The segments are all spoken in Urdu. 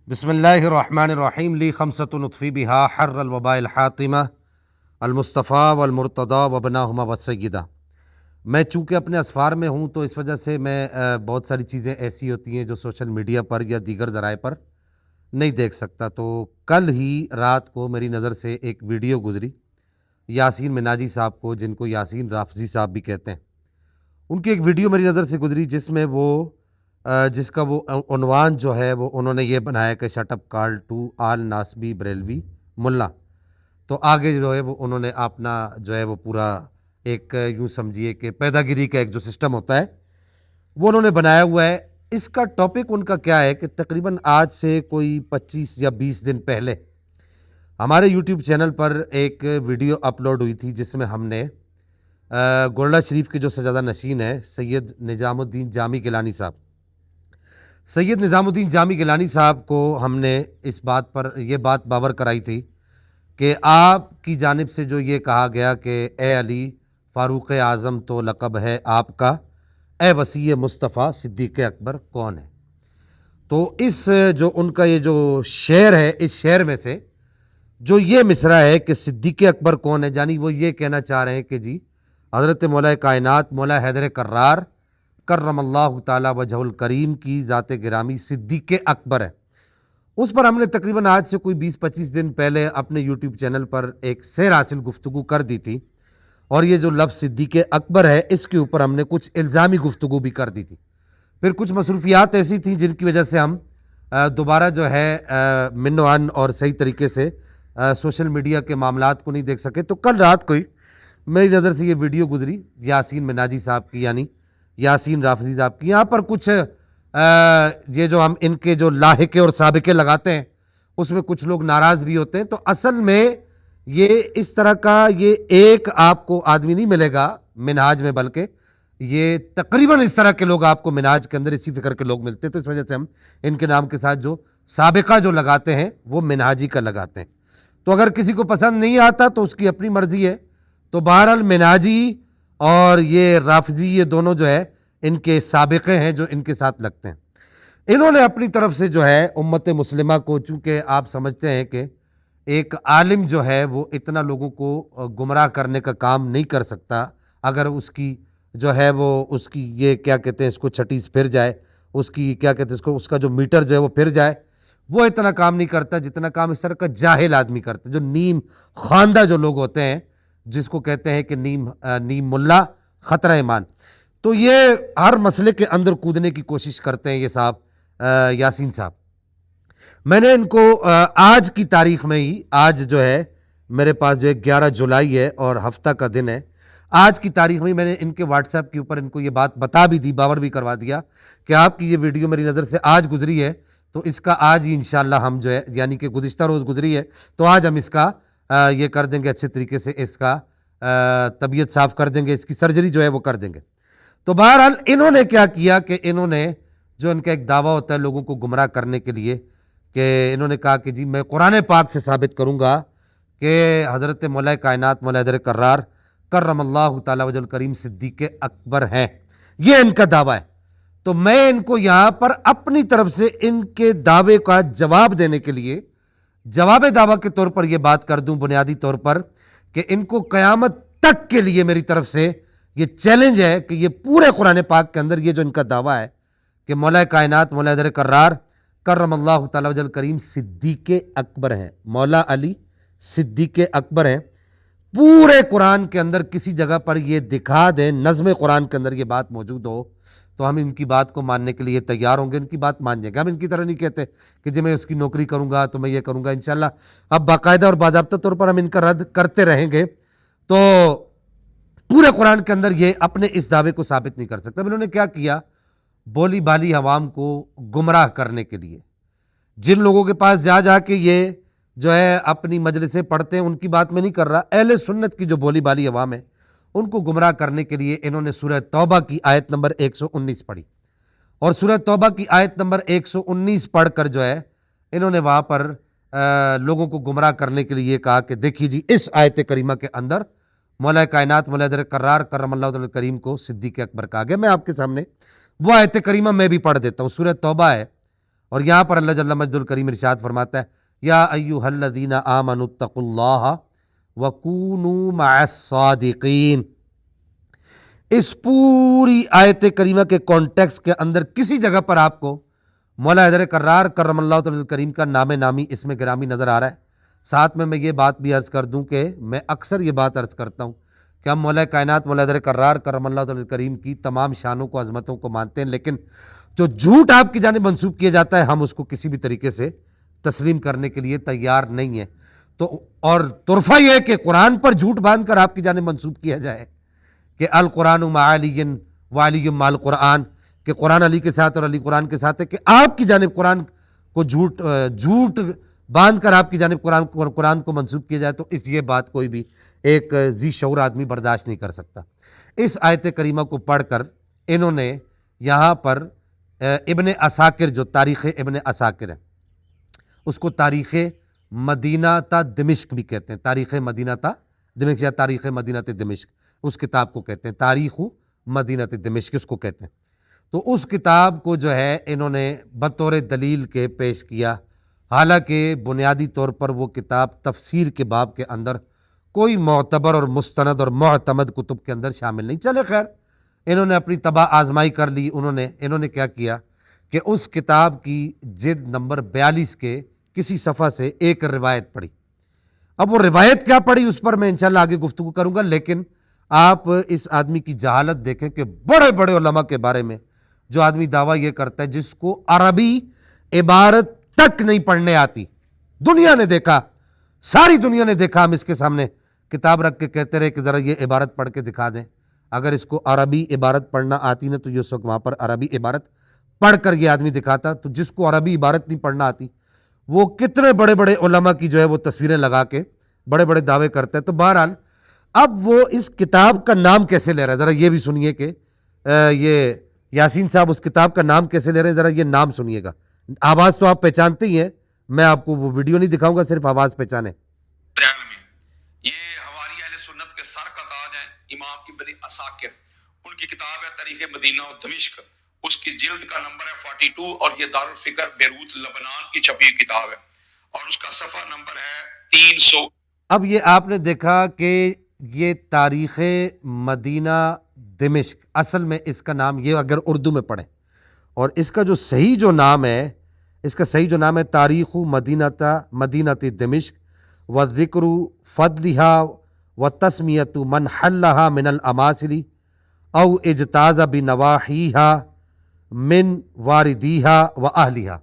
بسم اللہ الرحمن الرحیم لی خمسۃ نطفی بہا حر الوباء الحاطمہ المصطفیٰ والمرتضیٰ وبناہما والسیدہ۔ میں چونکہ اپنے اسفار میں ہوں تو اس وجہ سے میں بہت ساری چیزیں ایسی ہوتی ہیں جو سوشل میڈیا پر یا دیگر ذرائع پر نہیں دیکھ سکتا۔ تو کل ہی رات کو میری نظر سے ایک ویڈیو گزری یاسین مناجی صاحب کو، جن کو یاسین رافضی صاحب بھی کہتے ہیں، ان کی ایک ویڈیو میری نظر سے گزری جس کا وہ عنوان جو ہے وہ انہوں نے یہ بنایا کہ shut up call to all ناسبی بریلوی ملا۔ تو آگے جو ہے وہ انہوں نے اپنا جو ہے وہ پورا ایک یوں سمجھیے کہ پیدا گیری کا ایک جو سسٹم ہوتا ہے وہ انہوں نے بنایا ہوا ہے۔ اس کا ٹاپک ان کا کیا ہے کہ تقریباً آج سے کوئی 25 یا 20 دن پہلے ہمارے یوٹیوب چینل پر ایک ویڈیو اپلوڈ ہوئی تھی جس میں ہم نے گولڈا شریف کے جو سجادہ نشین ہیں سید نظام الدین جامی گیلانی صاحب، سید نظام الدین جامی گیلانی صاحب کو ہم نے اس بات پر یہ بات باور کرائی تھی کہ آپ کی جانب سے جو یہ کہا گیا کہ اے علی فاروق اعظم تو لقب ہے آپ کا، اے وسیع مصطفیٰ صدیق اکبر کون ہے؟ تو اس جو ان کا یہ جو شعر ہے، اس شعر میں سے جو یہ مصرع ہے کہ صدیق اکبر کون ہے، یعنی وہ یہ کہنا چاہ رہے ہیں کہ جی حضرت مولا کائنات مولا حیدر کرار کرم اللہ تعالیٰ وجہ الکریم کی ذات گرامی صدیق اکبر ہے۔ اس پر ہم نے تقریباً آج سے کوئی 20-25 دن پہلے اپنے یوٹیوب چینل پر ایک سیر حاصل گفتگو کر دی تھی، اور یہ جو لفظ صدیق اکبر ہے اس کے اوپر ہم نے کچھ الزامی گفتگو بھی کر دی تھی۔ پھر کچھ مصروفیات ایسی تھیں جن کی وجہ سے ہم دوبارہ جو ہے من و عن اور صحیح طریقے سے سوشل میڈیا کے معاملات کو نہیں دیکھ سکے۔ تو کل رات کو ہی میری نظر سے یہ ویڈیو گزری یاسین مناجی صاحب کی، یعنی یاسین رافضی صاحب کی۔ یہاں پر کچھ یہ جو ہم ان کے جو لاحقے اور سابقے لگاتے ہیں اس میں کچھ لوگ ناراض بھی ہوتے ہیں۔ تو اصل میں یہ اس طرح کا یہ ایک آپ کو آدمی نہیں ملے گا منہاج میں، بلکہ یہ تقریباً اس طرح کے لوگ آپ کو منہاج کے اندر اسی فکر کے لوگ ملتے ہیں۔ تو اس وجہ سے ہم ان کے نام کے ساتھ جو سابقہ جو لگاتے ہیں وہ منہاجی کا لگاتے ہیں۔ تو اگر کسی کو پسند نہیں آتا تو اس کی اپنی مرضی ہے۔ تو بہرحال منہاجی اور یہ رافضی یہ دونوں جو ہے ان کے سابقے ہیں جو ان کے ساتھ لگتے ہیں۔ انہوں نے اپنی طرف سے جو ہے امت مسلمہ کو، چونکہ آپ سمجھتے ہیں کہ ایک عالم جو ہے وہ اتنا لوگوں کو گمراہ کرنے کا کام نہیں کر سکتا، اگر اس کی جو ہے وہ اس کی یہ کیا کہتے ہیں اس کو چھٹیس پھر جائے، اس کی کیا کہتے ہیں اس کا جو میٹر جو ہے وہ پھر جائے، وہ اتنا کام نہیں کرتا جتنا کام اس طرح کا جاہل آدمی کرتا ہے، جو نیم خواندہ جو لوگ ہوتے ہیں، جس کو کہتے ہیں کہ نیم ملا خطرہ ایمان۔ تو یہ ہر مسئلے کے اندر کودنے کی کوشش کرتے ہیں یہ صاحب یاسین صاحب۔ میں نے ان کو آج کی تاریخ میں ہی، آج جو ہے میرے پاس جو ہے 11 جولائی ہے اور ہفتہ کا دن ہے، آج کی تاریخ میں میں نے ان کے واٹس ایپ کے اوپر ان کو یہ بات بتا بھی دی، باور بھی کروا دیا کہ آپ کی یہ ویڈیو میری نظر سے آج گزری ہے تو اس کا آج ہی انشاءاللہ ہم جو ہے، یعنی کہ گزشتہ روز گزری ہے تو آج ہم اس کا یہ کر دیں گے، اچھے طریقے سے اس کا طبیعت صاف کر دیں گے، اس کی سرجری جو ہے وہ کر دیں گے۔ تو بہرحال انہوں نے کیا کیا کہ انہوں نے جو ان کا ایک دعویٰ ہوتا ہے لوگوں کو گمراہ کرنے کے لیے، کہ انہوں نے کہا کہ جی میں قرآن پاک سے ثابت کروں گا کہ حضرت مولا کائنات مولا حیدر کرار کرم اللہ تعالیٰ وجہ الکریم صدیق اکبر ہیں، یہ ان کا دعویٰ ہے۔ تو میں ان کو یہاں پر اپنی طرف سے ان کے دعوے کا جواب دینے کے لیے جواب دعویٰ کے طور پر یہ بات کر دوں بنیادی طور پر کہ ان کو قیامت تک کے لیے میری طرف سے یہ چیلنج ہے کہ یہ پورے قرآن پاک کے اندر یہ جو ان کا دعویٰ ہے کہ مولا کائنات مولا حیدر کرار کرم اللہ تعالیٰ وجہ الکریم صدیق اکبر ہیں، مولا علی صدیق اکبر ہیں، پورے قرآن کے اندر کسی جگہ پر یہ دکھا دیں، نظم قرآن کے اندر یہ بات موجود ہو تو ہم ان کی بات کو ماننے کے لیے تیار ہوں گے، ان کی بات مان جائیں گے۔ ہم ان کی طرح نہیں کہتے کہ جی میں اس کی نوکری کروں گا تو میں یہ کروں گا، انشاءاللہ اب باقاعدہ اور باضابطہ طور پر ہم ان کا رد کرتے رہیں گے۔ تو پورے قرآن کے اندر یہ اپنے اس دعوے کو ثابت نہیں کر سکتا۔ انہوں نے کیا کیا، بولی بالی عوام کو گمراہ کرنے کے لیے جن لوگوں کے پاس جا کے یہ جو ہے اپنی مجلسیں پڑھتے ہیں، ان کی بات میں نہیں کر رہا، اہل سنت کی جو بولی بالی عوام ہے ان کو گمراہ کرنے کے لیے انہوں نے سورہ توبہ کی آیت نمبر 119 پڑھی، اور سورہ توبہ کی آیت نمبر 119 پڑھ کر جو ہے انہوں نے وہاں پر لوگوں کو گمراہ کرنے کے لیے کہا کہ دیکھیے جی اس آیت کریمہ کے اندر مولا کائنات مولا حیدر کرار کرم اللہ تعالی کریم کو صدیق اکبر کہا گیا۔ میں آپ کے سامنے وہ آیت کریمہ میں بھی پڑھ دیتا ہوں، سورہ توبہ ہے اور یہاں پر اللہ جل مجد الکریم ارشاد فرماتا ہے یا ایھا الذین آمنوا اتقوا اللہ وکونوا مع الصادقین۔ اس پوری آیت کریمہ کے کانٹیکس کے اندر کسی جگہ پر آپ کو مولا حیدر کرار کرم اللہ تعالی الکریم کا نام نامی اس میں گرامی نظر آ رہا ہے۔ ساتھ میں یہ بات بھی عرض کر دوں کہ میں اکثر یہ بات عرض کرتا ہوں کہ ہم مولا کائنات مولا حیدر کرار کرم اللہ تعالی الکریم کی تمام شانوں کو عظمتوں کو مانتے ہیں، لیکن جو جھوٹ آپ کی جانب منسوب کیا جاتا ہے ہم اس کو کسی بھی طریقے سے تسلیم کرنے کے لیے تیار نہیں ہیں۔ تو اور طرفہ یہ ہے کہ قرآن پر جھوٹ باندھ کر آپ کی جانب منسوب کیا جائے کہ القرآن مع علی و علی مع القرآن، کہ قرآن علی کے ساتھ اور علی قرآن کے ساتھ ہے، کہ آپ کی جانب قرآن کو جھوٹ باندھ کر آپ کی جانب قرآن کو منسوب کیا جائے، تو اس یہ بات کوئی بھی ایک ذی شعور آدمی برداشت نہیں کر سکتا۔ اس آیت کریمہ کو پڑھ کر انہوں نے یہاں پر ابن عساکر، جو تاریخ ابن عساکر ہے، اس کو تاریخ مدینہ تا دمشق بھی کہتے ہیں، تاریخ مدینہ تا دمشق یا تاریخ مدینہ دمشق اس کتاب کو کہتے ہیں، تاریخ مدینہ دمشق اس کو کہتے ہیں۔ تو اس کتاب کو جو ہے انہوں نے بطور دلیل کے پیش کیا، حالانکہ بنیادی طور پر وہ کتاب تفسیر کے باب کے اندر کوئی معتبر اور مستند اور معتمد کتب کے اندر شامل نہیں۔ چلے خیر، انہوں نے اپنی تباہ آزمائی کر لی۔ انہوں نے کیا کیا کہ اس کتاب کی جلد نمبر 42 کے کسی صفحہ سے ایک روایت پڑھی۔ اب وہ روایت کیا پڑھی اس پر میں انشاءاللہ آگے گفتگو کروں گا، لیکن آپ اس آدمی کی جہالت دیکھیں کہ بڑے بڑے علماء کے بارے میں جو آدمی دعویٰ یہ کرتا ہے جس کو عربی عبارت تک نہیں پڑھنے آتی، دنیا نے دیکھا، ساری دنیا نے دیکھا، ہم اس کے سامنے کتاب رکھ کے کہتے رہے کہ ذرا یہ عبارت پڑھ کے دکھا دیں۔ اگر اس کو عربی عبارت پڑھنا آتی نا تو یہ اس وقت وہاں پر عربی عبارت پڑھ کر یہ آدمی دکھاتا۔ تو جس کو عربی عبارت نہیں پڑھنا آتی وہ کتنے بڑے بڑے علماء کی جو ہے وہ تصویریں لگا کے بڑے بڑے دعوے کرتا ہے۔ تو بہرحال اب وہ اس کتاب کا نام کیسے لے رہا ہے، ذرا یہ بھی سنیے کہ یہ یاسین صاحب اس کتاب کا نام کیسے لے رہے ہیں، ذرا یہ نام سنیے گا۔ آواز تو آپ پہچانتے ہی ہیں، میں آپ کو وہ ویڈیو نہیں دکھاؤں گا، صرف آواز پہچانے۔ یہ ہماری اہل سنت کے سر کا تاج ہیں امام ابن عساکر، ان کی کتاب ہے تاریخ مدینہ و دمشق، اس کی جلد کا نمبر ہے 42 اور یہ دارالفکر بیروت لبنان کی چھپی ہوئی کتاب ہے اور اس کا صفحہ نمبر ہے 300۔ اب یہ آپ نے دیکھا کہ یہ تاریخ مدینہ دمشق، اصل میں اس کا نام یہ اگر اردو میں پڑھیں اور اس کا جو صحیح جو نام ہے، اس کا صحیح جو نام ہے تاریخ مدینہ دمشق و ذکر فضلہا و تسمیت من حلہا من الاماثل او اجتاز بنواحیہا من واردیہا و اہلیہا۔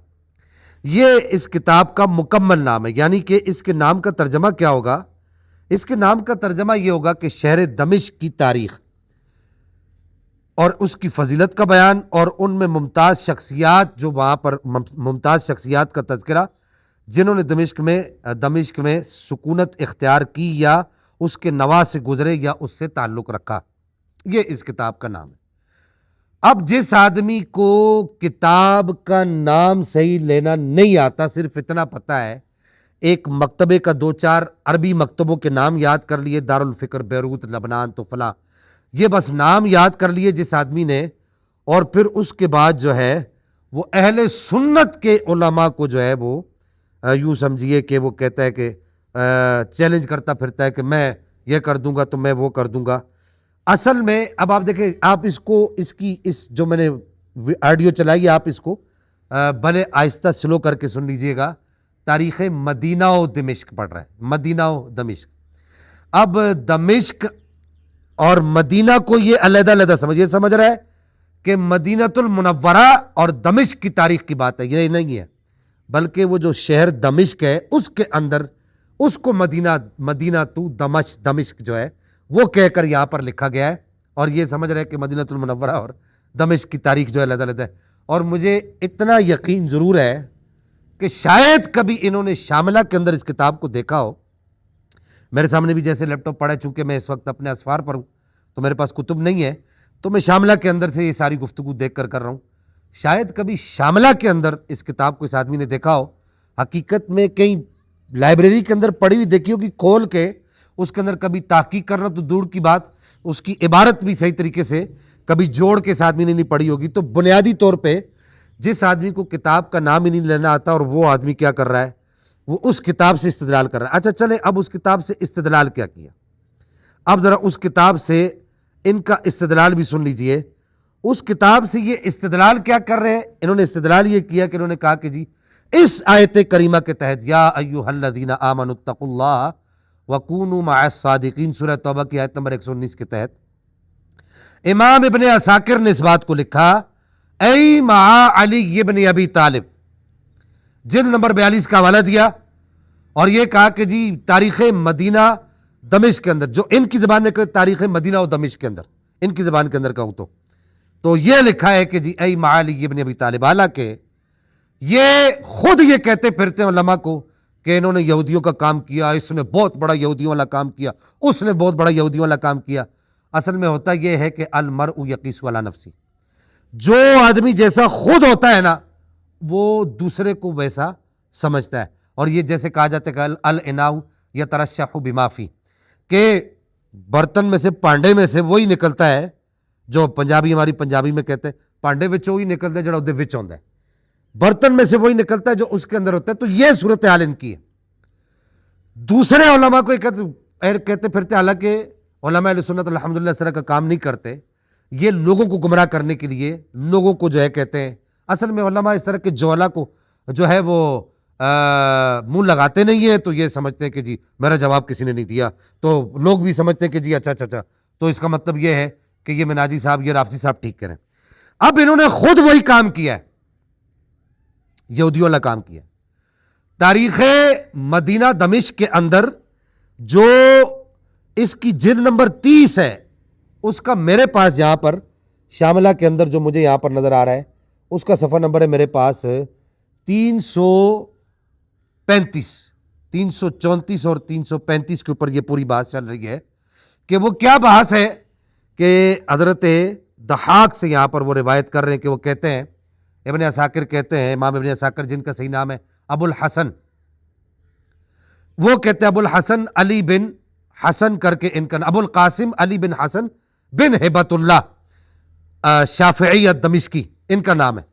یہ اس کتاب کا مکمل نام ہے، یعنی کہ اس کے نام کا ترجمہ کیا ہوگا؟ اس کے نام کا ترجمہ یہ ہوگا کہ شہر دمشق کی تاریخ اور اس کی فضیلت کا بیان، اور ان میں ممتاز شخصیات، جو وہاں پر ممتاز شخصیات کا تذکرہ جنہوں نے دمشق میں سکونت اختیار کی یا اس کے نواح سے گزرے یا اس سے تعلق رکھا، یہ اس کتاب کا نام ہے۔ اب جس آدمی کو کتاب کا نام صحیح لینا نہیں آتا، صرف اتنا پتہ ہے ایک مکتبے کا 2-4 عربی مکتبوں کے نام یاد کر لیے، دارالفکر بیروت لبنان تو فلاں، یہ بس نام یاد کر لیے جس آدمی نے، اور پھر اس کے بعد جو ہے وہ اہل سنت کے علماء کو جو ہے وہ یوں سمجھیے کہ وہ کہتا ہے کہ چیلنج کرتا پھرتا ہے کہ میں یہ کر دوں گا تو میں وہ کر دوں گا۔ اصل میں اب آپ دیکھیں، آپ اس جو میں نے آڈیو چلائی آپ اس کو بھلے آہستہ سلو کر کے سن لیجئے گا۔ تاریخ مدینہ و دمشق پڑھ رہا ہے، مدینہ و دمشق۔ اب دمشق اور مدینہ کو یہ علیحدہ علیحدہ سمجھ رہا ہے کہ مدینۃ المنورہ اور دمشق کی تاریخ کی بات ہے، یہ نہیں ہے، بلکہ وہ جو شہر دمشق ہے اس کے اندر اس کو مدینہ تو دمشق جو ہے وہ کہہ کر یہاں پر لکھا گیا ہے، اور یہ سمجھ رہے ہیں کہ مدینۃ المنورہ اور دمشق کی تاریخ جو ہے علیحدہ علیحدہ ہے۔ اور مجھے اتنا یقین ضرور ہے کہ شاید کبھی انہوں نے شاملہ کے اندر اس کتاب کو دیکھا ہو۔ میرے سامنے بھی جیسے لیپ ٹاپ پڑا ہے، چونکہ میں اس وقت اپنے اسفار پر ہوں تو میرے پاس کتب نہیں ہے، تو میں شاملہ کے اندر سے یہ ساری گفتگو دیکھ کر رہا ہوں۔ شاید کبھی شاملہ کے اندر اس کتاب کو اس آدمی نے دیکھا ہو، حقیقت میں کہیں لائبریری کے اندر پڑھی ہوئی دیکھی ہوگی کھول کے، اس کے اندر کبھی تحقیق کرنا تو دور کی بات، اس کی عبارت بھی صحیح طریقے سے کبھی جوڑ کے اس آدمی نے نہیں پڑھی ہوگی۔ تو بنیادی طور پہ جس آدمی کو کتاب کا نام ہی نہیں لینا آتا اور وہ آدمی کیا کر رہا ہے, وہ اس کتاب سے استدلال کر رہا ہے. اچھا چلیں, اب اس کتاب سے استدلال کیا کیا, اب ذرا اس کتاب سے ان کا استدلال بھی سن لیجئے. اس کتاب سے یہ استدلال کیا کر رہے ہیں, انہوں نے استدلال یہ کیا کہ انہوں نے کہا کہ جی اس آیت کریمہ کے تحت یا ایھا الذین آمنوا اتقوا اللہ وکونوا مع الصادقین, سورہ توبہ کی آیت نمبر 119 کے تحت امام ابن عساکر نے اس بات کو لکھا, ای مع علی ابن ابی طالب, جلد نمبر 42 کا حوالہ دیا اور یہ کہا کہ جی تاریخ مدینہ دمشق کے اندر, جو ان کی زبان میں کہ تاریخ مدینہ و دمشق کے اندر, ان کی زبان کے اندر کہوں تو یہ لکھا ہے کہ جی ای مع علی ابن ابی طالب. حالانکہ یہ خود یہ کہتے پھرتے ہیں علماء کو کہ انہوں نے یہودیوں کا کام کیا, اس نے بہت بڑا یہودیوں والا کام کیا, اس نے بہت بڑا یہودیوں والا کام کیا. اصل میں ہوتا یہ ہے کہ المرء یقیس علی نفسی, جو آدمی جیسا خود ہوتا ہے نا وہ دوسرے کو ویسا سمجھتا ہے. اور یہ جیسے کہا جاتا ہے کہ الاناء یترشح بما فی, کہ برتن میں سے, پانڈے میں سے وہی نکلتا ہے جو پنجابی, ہماری پنجابی میں کہتے ہیں پانڈے وچ وہی نکلتا ہے جڑا اودے وچ ہوندا ہے, برتن میں سے وہی نکلتا ہے جو اس کے اندر ہوتا ہے. تو یہ صورتحال ان کی ہے. دوسرے علماء کو کہتے پھرتے, حالانکہ علماء اہل سنت الحمدللہ اس طرح کا کام نہیں کرتے, یہ لوگوں کو گمراہ کرنے کے لیے لوگوں کو جو ہے کہتے ہیں. اصل میں علماء اس طرح کے جوہلا کو جو ہے وہ منہ لگاتے نہیں ہیں, تو یہ سمجھتے ہیں کہ جی میرا جواب کسی نے نہیں دیا, تو لوگ بھی سمجھتے ہیں کہ جی اچھا, تو اس کا مطلب یہ ہے کہ یہ مناجی صاحب, یہ رافضی صاحب ٹھیک کریں. اب انہوں نے خود وہی کام کیا ہے, یہودیوں والا کام کیا. تاریخ مدینہ دمشق کے اندر جو اس کی جلد نمبر 30 ہے, اس کا میرے پاس یہاں پر شاملہ کے اندر جو مجھے یہاں پر نظر آ رہا ہے, اس کا صفحہ نمبر ہے میرے پاس 335, 334 اور 335 کے اوپر یہ پوری بات چل رہی ہے کہ وہ کیا بحث ہے کہ حضرت ضحاک سے یہاں پر وہ روایت کر رہے ہیں کہ وہ کہتے ہیں, ابن عساکر کہتے ہیں, امام ابن عساکر جن کا صحیح نام ہے ابو الحسن, وہ کہتے ہیں ابو الحسن علی بن حسن کر کے ان کا, ابو القاسم علی بن حسن بن ہبت اللہ شافعی دمشقی ان کا نام ہے.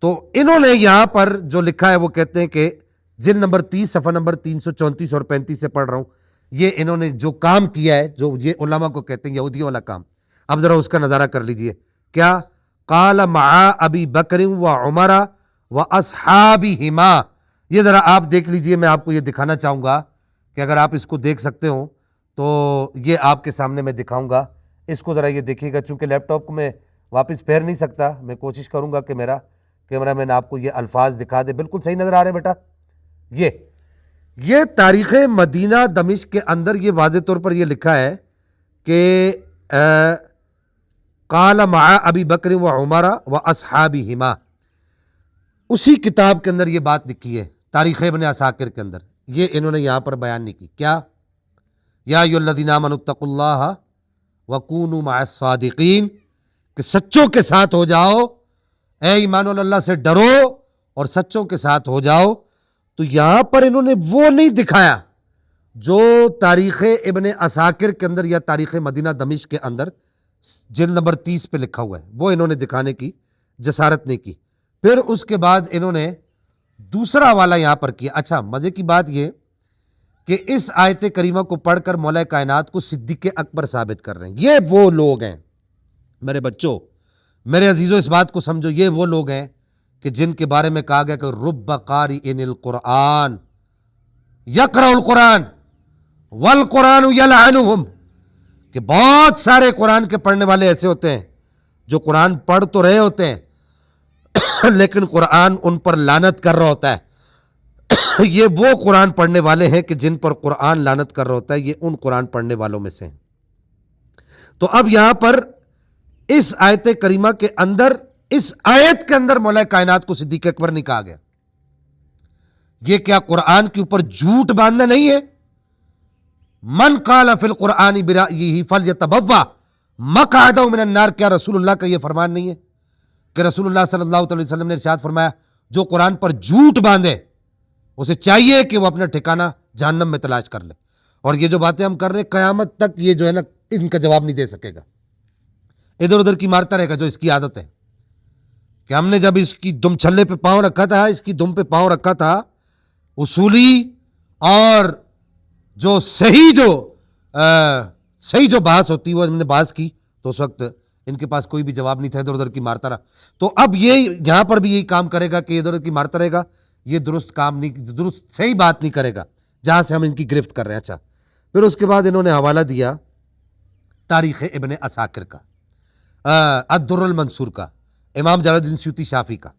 تو انہوں نے یہاں پر جو لکھا ہے وہ کہتے ہیں کہ جلد نمبر 30 صفحہ نمبر 334 اور 35 سے پڑھ رہا ہوں, یہ انہوں نے جو کام کیا ہے, جو یہ علماء کو کہتے ہیں یہودیوں والا کام, اب ذرا اس کا نظارہ کر لیجئے. کیا قال مع ابی بکر و عمر و اصحابہما, یہ ذرا آپ دیکھ لیجئے. میں آپ کو یہ دکھانا چاہوں گا کہ اگر آپ اس کو دیکھ سکتے ہوں تو یہ آپ کے سامنے میں دکھاؤں گا. اس کو ذرا یہ دیکھیے گا, چونکہ لیپ ٹاپ کو میں واپس پھیر نہیں سکتا, میں کوشش کروں گا کہ میرا کیمرہ مین آپ کو یہ الفاظ دکھا دے. بالکل صحیح نظر آ رہے ہیں بیٹا, یہ تاریخ مدینہ دمشق کے اندر یہ واضح طور پر یہ لکھا ہے کہ قال مع ابی بکر و عمر و اصحابہما, اسی کتاب کے اندر یہ بات لکھی ہے تاریخ ابن عساکر کے اندر. یہ انہوں نے یہاں پر بیان نہیں کی. کیا یا ایھا الذین آمنوا اتقوا اللہ وکونوا مع الصادقین, کہ سچوں کے ساتھ ہو جاؤ, اے ایمان والو اللہ سے ڈرو اور سچوں کے ساتھ ہو جاؤ. تو یہاں پر انہوں نے وہ نہیں دکھایا جو تاریخ ابن عساکر کے اندر یا تاریخ مدینہ دمشق کے اندر جلد نمبر 30 پہ لکھا ہوا ہے, وہ انہوں نے دکھانے کی جسارت نہیں کی. پھر اس کے بعد انہوں نے دوسرا حوالہ یہاں پر کیا. اچھا, مزے کی بات یہ کہ اس آیت کریمہ کو پڑھ کر مولا کائنات کو صدیق اکبر ثابت کر رہے ہیں. یہ وہ لوگ ہیں میرے بچوں, میرے عزیزوں, اس بات کو سمجھو, یہ وہ لوگ ہیں کہ جن کے بارے میں کہا گیا کہ رب قارئ القرآن یقرأ القرآن والقرآن یلعنہم, کہ بہت سارے قرآن کے پڑھنے والے ایسے ہوتے ہیں جو قرآن پڑھ تو رہے ہوتے ہیں لیکن قرآن ان پر لعنت کر رہا ہوتا ہے. یہ وہ قرآن پڑھنے والے ہیں کہ جن پر قرآن لعنت کر رہا ہوتا ہے, یہ ان قرآن پڑھنے والوں میں سے ہیں. تو اب یہاں پر اس آیت کریمہ کے اندر, اس آیت کے اندر مولا کائنات کو صدیق اکبر نہیں کہا گیا. یہ کیا قرآن کے اوپر جھوٹ باندھنا نہیں ہے؟ من قال فی القرآن برأیہ فلیتبوأ مقعدہ من النار, کیا رسول اللہ کا یہ فرمان نہیں ہے کہ رسول اللہ صلی اللہ علیہ وسلم نے ارشاد فرمایا جو قرآن پر جھوٹ باندھے اسے چاہیے کہ وہ اپنا ٹھکانہ جہنم میں تلاش کر لے. اور یہ جو باتیں ہم کر رہے ہیں قیامت تک یہ جو ہے نا ان کا جواب نہیں دے سکے گا, ادھر ادھر کی مارتا رہے گا, جو اس کی عادت ہے. کہ ہم نے جب اس کی دم چھلے پہ پاؤں رکھا تھا، اس کی دم پہ پاؤں رکھا تھا، اصولی اور جو صحیح جو بحث ہوتی وہ ہم نے بحث کی تو اس وقت ان کے پاس کوئی بھی جواب نہیں تھا، ادھر ادھر کی مارتا رہا. تو اب یہ یہاں پر بھی یہی کام کرے گا کہ ادھر ادھر کی مارتا رہے گا، یہ درست کام نہیں، درست صحیح بات نہیں کرے گا جہاں سے ہم ان کی گرفت کر رہے ہیں. اچھا، پھر اس کے بعد انہوں نے حوالہ دیا تاریخ ابن عساکر کا، الدر المنصور کا، امام جلال الدین سیوطی شافعی کا.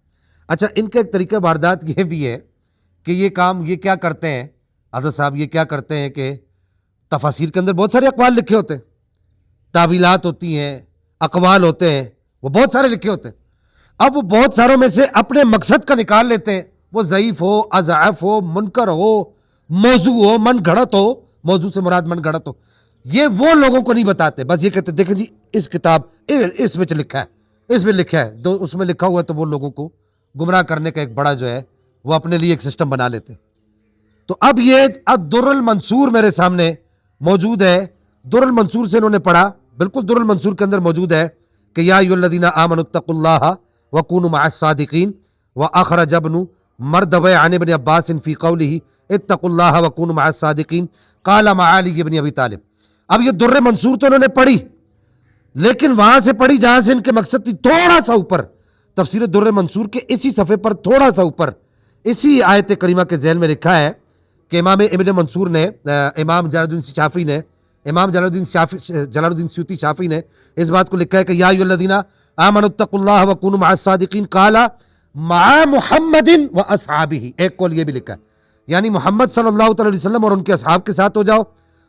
اچھا، ان کا ایک طریقہ واردات یہ بھی ہے کہ یہ کیا کرتے ہیں حضرت صاحب، یہ کیا کرتے ہیں کہ تفاسیر کے اندر بہت سارے اقوال لکھے ہوتے ہیں، تعویلات ہوتی ہیں، اقوال ہوتے ہیں، وہ بہت سارے لکھے ہوتے ہیں. اب وہ بہت ساروں میں سے اپنے مقصد کا نکال لیتے ہیں، وہ ضعیف ہو، اضعف ہو، منکر ہو، موضوع ہو، من گھڑت ہو، موضوع سے مراد من گھڑت ہو، یہ وہ لوگوں کو نہیں بتاتے. بس یہ کہتے دیکھیں جی اس کتاب اس میں لکھا ہے، اس میں لکھا ہے، تو اس میں لکھا ہوا ہے، تو وہ لوگوں کو گمراہ کرنے کا ایک بڑا جو ہے وہ اپنے لیے ایک سسٹم بنا لیتے. تو اب یہ الدر المنصور میرے سامنے موجود ہے. در المنصور سے انہوں نے پڑھا، بالکل در المنصور کے اندر موجود ہے کہ یا ایھا الذین آمنوا اتقوا اللہ وکونوا مع الصادقین، واخرج ابن مردوی عن ابن عباس فی قولہ اتقوا اللہ وکونوا مع الصادقین قال مع علی بن ابی طالب. اب یہ در منصور تو انہوں نے پڑھی، لیکن وہاں سے پڑھی جہاں سے ان کے مقصد تھی، تھوڑا سا اوپر تفسیر در منصور کے اسی صفحے پر تھوڑا سا اوپر اسی آیت کریمہ کے ذیل میں لکھا ہے کہ امام ابن منصور نے، امام جلال الدین شافعی نے، امام جلال الدین سیوطی شافعی نے اس بات کو لکھا ہے کہ یا ایھا الذین آمنوا اتقوا اللہ وکونوا مع الصادقین قال مع محمد واصحابہ. ایک قول یہ بھی لکھا ہے یعنی محمد صلی اللہ تعالی وسلم اور ان کے اصحاب کے ساتھ ہو جاؤ،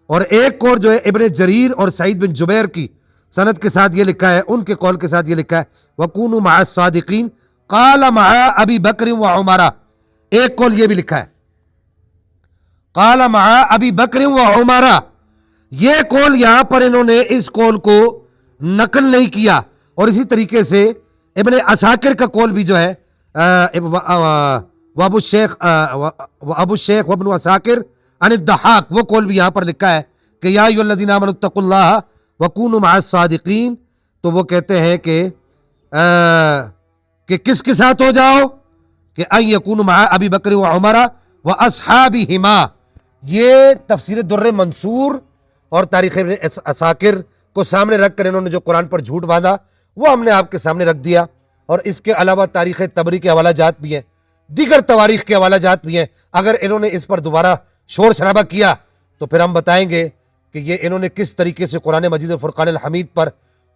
اور ایک اور جو ہے ابن جریر اور سعید بن جبیر کی سند کے ساتھ یہ لکھا ہے، ان کے قول کے ساتھ یہ لکھا ہے وَكُونُوا مَعَ الصَّادِقِينَ قَالَ مَعَ أَبِي بَكْرٍ وَعُمَرَ. ایک قول یہ بھی لکھا ہے قَالَ مَعَ أَبِي بَكْرٍ وَعُمَرَ. یہ قول یہاں پر انہوں نے اس قول کو نقل نہیں کیا. اور اسی طریقے سے ابن عساکر کا قول بھی جو ہے وابو الشیخ وابن عساکر عن الضحاک، وہ قول بھی یہاں پر لکھا ہے کہ یا ایھا الذین آمنوا اتقوا اللہ وکونوا مع الصادقین. تو وہ کہتے ہیں کہ کس کے ساتھ ہو جاؤ، کہ ان یکونوا مع ابی بکر وعمر واصحابہما. یہ تفسیر در منصور اور تاریخ ابن عساکر کو سامنے رکھ کر انہوں نے جو قرآن پر جھوٹ باندھا وہ ہم نے آپ کے سامنے رکھ دیا. اور اس کے علاوہ تاریخ طبری کے حوالہ جات بھی ہیں، دیگر تواریخ کے حوالہ جات بھی ہیں. اگر انہوں نے اس پر دوبارہ شور شرابہ کیا تو پھر ہم بتائیں گے کہ یہ انہوں نے کس طریقے سے قرآن مجید اور فرقان الحمید پر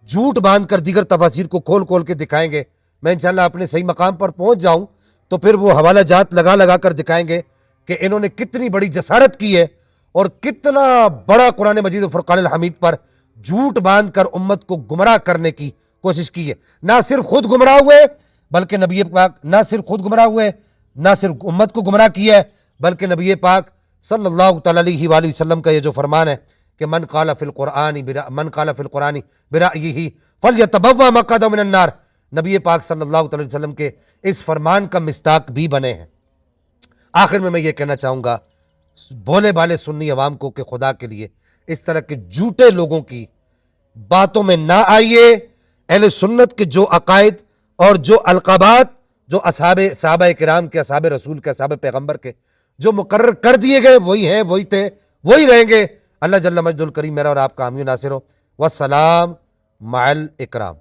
جھوٹ باندھ کر دیگر تفاسیر کو کھول کھول کے دکھائیں گے. میں انشاءاللہ اپنے صحیح مقام پر پہنچ جاؤں تو پھر وہ حوالہ جات لگا کر دکھائیں گے کہ انہوں نے کتنی بڑی جسارت کی ہے اور کتنا بڑا قرآن مجید اور فرقان الحمید پر جھوٹ باندھ کر امت کو گمراہ کرنے کی کوشش کی ہے. نہ صرف خود گمراہ ہوئے بلکہ نبی پاک، نہ صرف خود گمراہ ہوئے، نہ صرف امت کو گمراہ کیا ہے، بلکہ نبی پاک صلی اللہ تعالی علیہ وآلہ وسلم کا یہ جو فرمان ہے کہ من قال فی القرآن برأیہ فلیتبوأ مقعدہ من النار، نبی پاک صلی اللہ تعالی وسلم کے اس فرمان کا مصداق بھی بنے ہیں. آخر میں یہ کہنا چاہوں گا بولے بالے سنی عوام کو کہ خدا کے لیے اس طرح کے جھوٹے لوگوں کی باتوں میں نہ آئیے. اہل سنت کے جو عقائد اور جو القابات جو صحابہ کرام کے، اصحاب رسول کے، اصحاب پیغمبر کے جو مقرر کر دیے گئے وہی ہیں، وہی تھے، وہی رہیں گے. اللہ جل مجدہ الکریم میرا اور آپ کا حامی و ناصر ہو. والسلام مع الاکرام.